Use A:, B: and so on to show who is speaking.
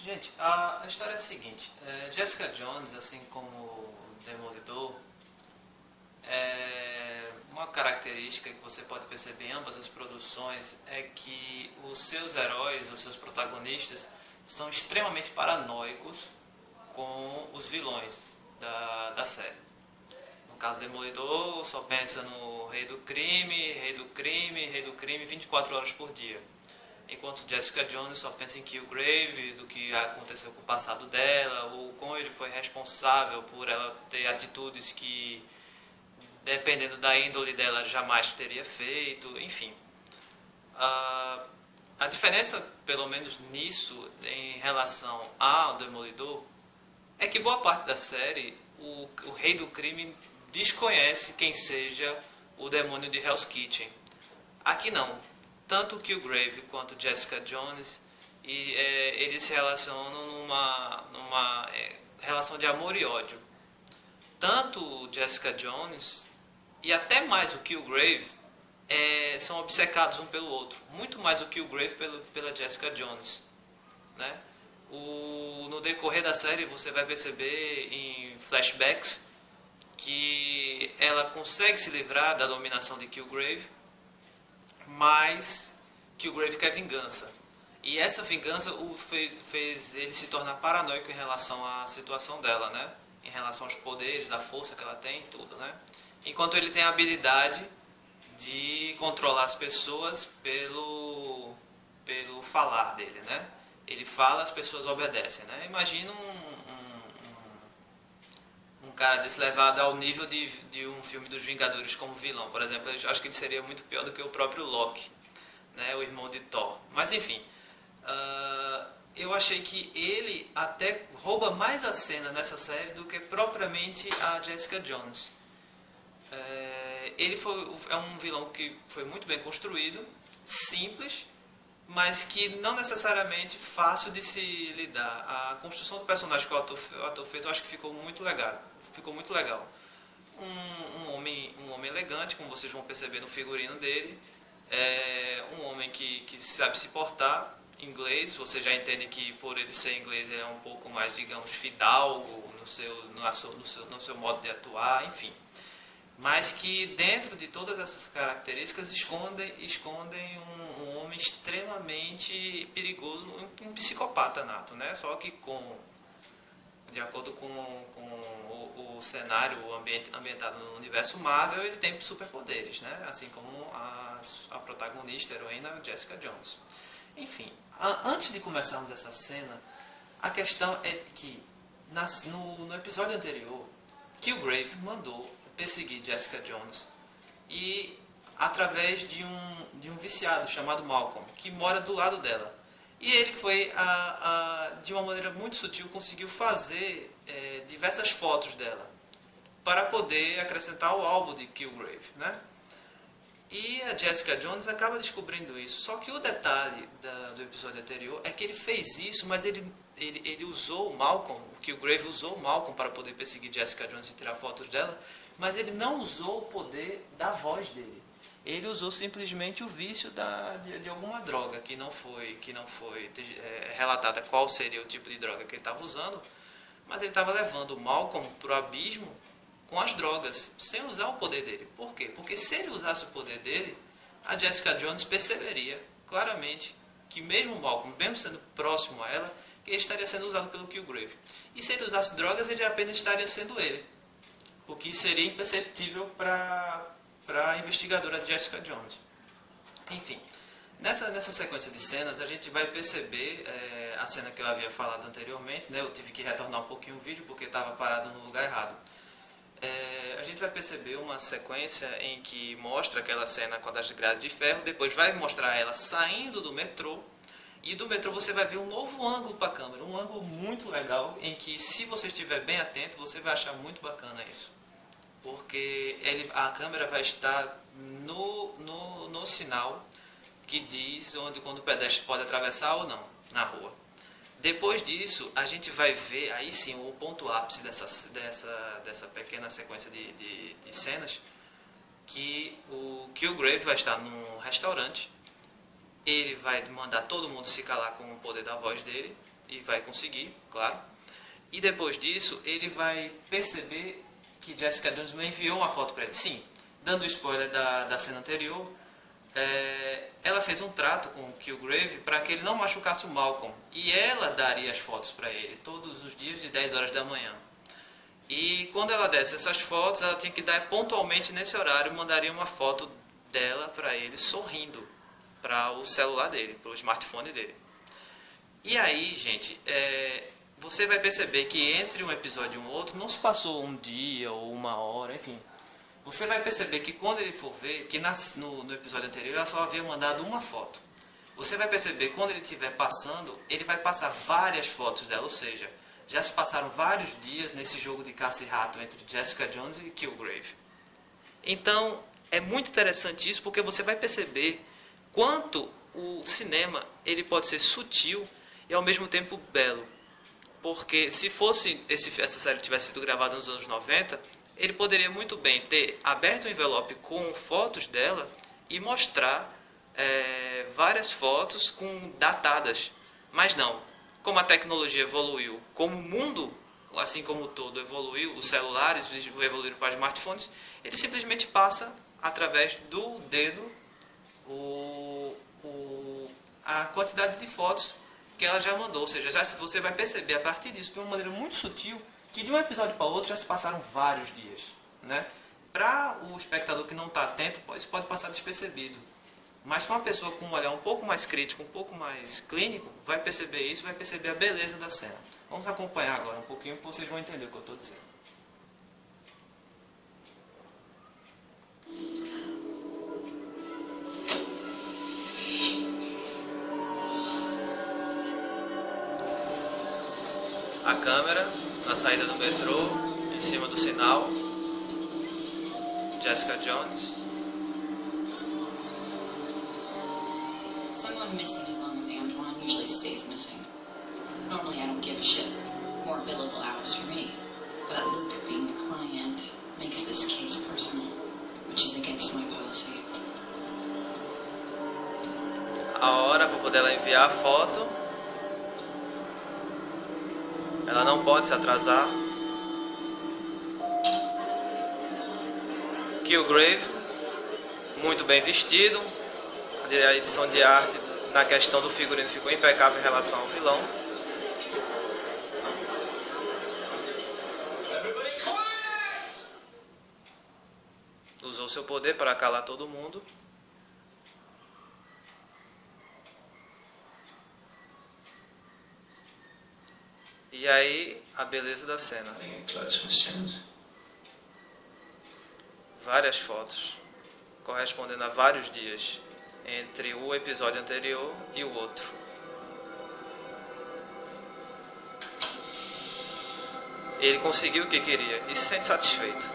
A: Gente, a história é a seguinte, Jessica Jones, assim como o Demolidor, uma característica que você pode perceber em ambas as produções é que os seus heróis, os seus protagonistas, são extremamente paranoicos com os vilões da série. No caso do Demolidor, só pensa no Rei do Crime, Rei do Crime, Rei do Crime 24 horas por dia. Enquanto Jessica Jones só pensa em Killgrave, do que aconteceu com o passado dela, ou como ele foi responsável por ela ter atitudes que, dependendo da índole dela, jamais teria feito, enfim. A diferença, pelo menos nisso, em relação ao Demolidor, é que boa parte da série, o Rei do Crime desconhece quem seja o demônio de Hell's Kitchen. Aqui não. Tanto Killgrave quanto Jessica Jones, eles se relacionam numa relação de amor e ódio. Tanto Jessica Jones e até mais o Killgrave são obcecados um pelo outro. Muito mais o Killgrave pela Jessica Jones, né? No decorrer da série você vai perceber em flashbacks que ela consegue se livrar da dominação de Killgrave, mas Killgrave quer vingança. E essa vingança fez ele se tornar paranoico em relação à situação dela, né? Em relação aos poderes, à força que ela tem e tudo, né? Enquanto ele tem a habilidade de controlar as pessoas pelo falar dele, né? Ele fala, as pessoas obedecem, né? Imagina um cara desse levado ao nível de um filme dos Vingadores como vilão, por exemplo. Eu acho que ele seria muito pior do que o próprio Loki, né, o irmão de Thor. Mas enfim, eu achei que ele até rouba mais a cena nessa série do que propriamente a Jessica Jones. Ele é um vilão que foi muito bem construído, simples, mas que não necessariamente fácil de se lidar. A construção do personagem que o ator fez, eu acho que ficou muito legal. Um homem elegante, como vocês vão perceber no figurino dele. Um homem que sabe se portar, inglês. Você já entende que por ele ser inglês ele é um pouco mais, digamos, fidalgo no seu modo de atuar, enfim. Mas que dentro de todas essas características escondem um homem extremamente perigoso, um psicopata nato, né? Só que de acordo com o cenário ambientado no universo Marvel, ele tem superpoderes, né? Assim como a protagonista, a heroína Jessica Jones. Enfim, antes de começarmos essa cena, a questão é que no episódio anterior, Killgrave mandou perseguir Jessica Jones e através de um viciado chamado Malcolm, que mora do lado dela. E ele foi, de uma maneira muito sutil, conseguiu fazer diversas fotos dela para poder acrescentar ao álbum de Killgrave, né? E a Jessica Jones acaba descobrindo isso. Só que o detalhe do episódio anterior é que ele fez isso, mas ele usou o Malcolm, o Killgrave usou o Malcolm para poder perseguir Jessica Jones e tirar fotos dela, mas ele não usou o poder da voz dele. Ele usou simplesmente o vício de alguma droga, que não foi relatada qual seria o tipo de droga que ele estava usando, mas ele estava levando o Malcolm para o abismo com as drogas, sem usar o poder dele. Por quê? Porque se ele usasse o poder dele, a Jessica Jones perceberia claramente que mesmo o Malcolm, mesmo sendo próximo a ela, que ele estaria sendo usado pelo Killgrave. E se ele usasse drogas, ele apenas estaria sendo ele, o que seria imperceptível para a investigadora Jessica Jones. Enfim, nessa sequência de cenas, a gente vai perceber a cena que eu havia falado anteriormente, né? Eu tive que retornar um pouquinho o vídeo porque estava parado no lugar errado. A gente vai perceber uma sequência em que mostra aquela cena com as grades de ferro, depois vai mostrar ela saindo do metrô, e do metrô você vai ver um novo ângulo para a câmera, um ângulo muito legal, em que se você estiver bem atento, você vai achar muito bacana isso. Porque a câmera vai estar no sinal que diz quando o pedestre pode atravessar ou não na rua. Depois disso, a gente vai ver, aí sim, o ponto ápice dessa pequena sequência de cenas, que o Killgrave vai estar num restaurante, ele vai mandar todo mundo se calar com o poder da voz dele, e vai conseguir, claro. E depois disso, ele vai perceber que Jessica Jones não enviou uma foto para ele. Sim, dando spoiler da cena anterior, ela fez um trato com o Kilgrave para que ele não machucasse o Malcolm. E ela daria as fotos para ele todos os dias de 10 horas da manhã. E quando ela desse essas fotos, ela tinha que dar pontualmente nesse horário, mandaria uma foto dela para ele sorrindo para o celular dele, para o smartphone dele. E aí, gente, você vai perceber que entre um episódio e um outro não se passou um dia ou uma hora, enfim. Você vai perceber que quando ele for ver, que no episódio anterior ela só havia mandado uma foto. Você vai perceber que quando ele estiver passando, ele vai passar várias fotos dela, ou seja, já se passaram vários dias nesse jogo de caça e rato entre Jessica Jones e Kilgrave. Então, é muito interessante isso, porque você vai perceber quanto o cinema ele pode ser sutil e ao mesmo tempo belo. Porque se fosse essa série tivesse sido gravada nos anos 90, ele poderia muito bem ter aberto o envelope com fotos dela e mostrar várias fotos datadas. Mas não, como a tecnologia evoluiu, como o mundo, assim como o todo, evoluiu, os celulares evoluíram para smartphones, ele simplesmente passa através do dedo a quantidade de fotos que ela já mandou. Ou seja, você vai perceber a partir disso, de uma maneira muito sutil, que de um episódio para outro já se passaram vários dias, né? Para o espectador que não está atento, isso pode passar despercebido. Mas para uma pessoa com um olhar um pouco mais crítico, um pouco mais clínico, vai perceber isso, vai perceber a beleza da cena. Vamos acompanhar agora um pouquinho, que vocês vão entender o que eu estou dizendo. A câmera na saída do metrô, em cima do sinal. Jessica Jones.
B: Someone missing as long as Antoine usually stays missing. Normally I don't give a shit. More billable hours for me. But Luke being the client makes this case personal, which is against my policy.
A: A hora para poder ela enviar a foto. Ela não pode se atrasar. Kilgrave, muito bem vestido. A edição de arte na questão do figurino ficou impecável em relação ao vilão. Usou seu poder para calar todo mundo. E aí, a beleza da cena. Várias fotos, correspondendo a vários dias, entre o episódio anterior e o outro. Ele conseguiu o que queria e se sente satisfeito.